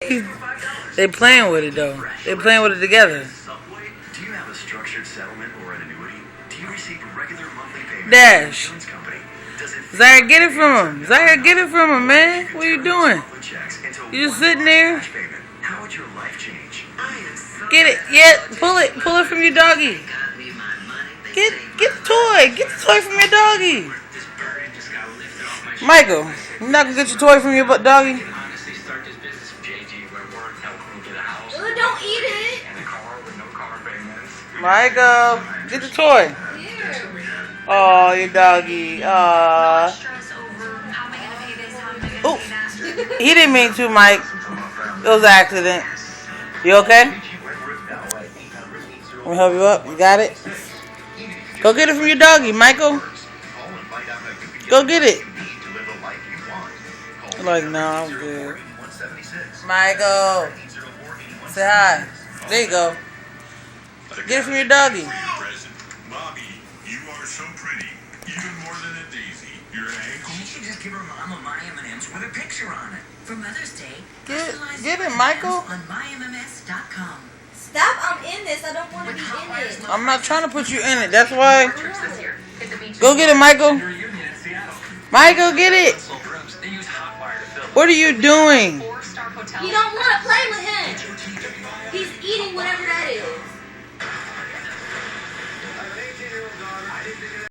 They playing with it though. They playing with it together. Do you have a structured settlement or an annuity? Do you receive regular monthly payments Dash. from the insurance company? Zaire, get it from him. Zaire, get it from him, man. What are you doing? You just sitting there? How would your life change? Get it. Yeah, pull it. Pull it from your doggy. Get the toy. Get the toy from your doggy. Michael, you not gonna get your toy from your doggy? Don't eat it. Michael, get the toy. Oh, your doggy. Oh, he didn't mean to, Mike. It was an accident. You okay? Let me help you up. You got it? Go get it from your doggy, Michael. Go get it. You're like, no, I'm good. Michael, say hi. There you go. Get it from your doggy. Mommy, you are so pretty, even more than a daisy. Your ankle. You should just give her mama my M&Ms with a picture on it. For Mother's Day, Get it, Michael. on mymms.com. Stop, I'm in this. I don't want to be in it. I'm not trying to put you in it. That's why. Go get it, Michael. Michael, get it. What are you doing? You don't want to play with him. He's eating whatever that is.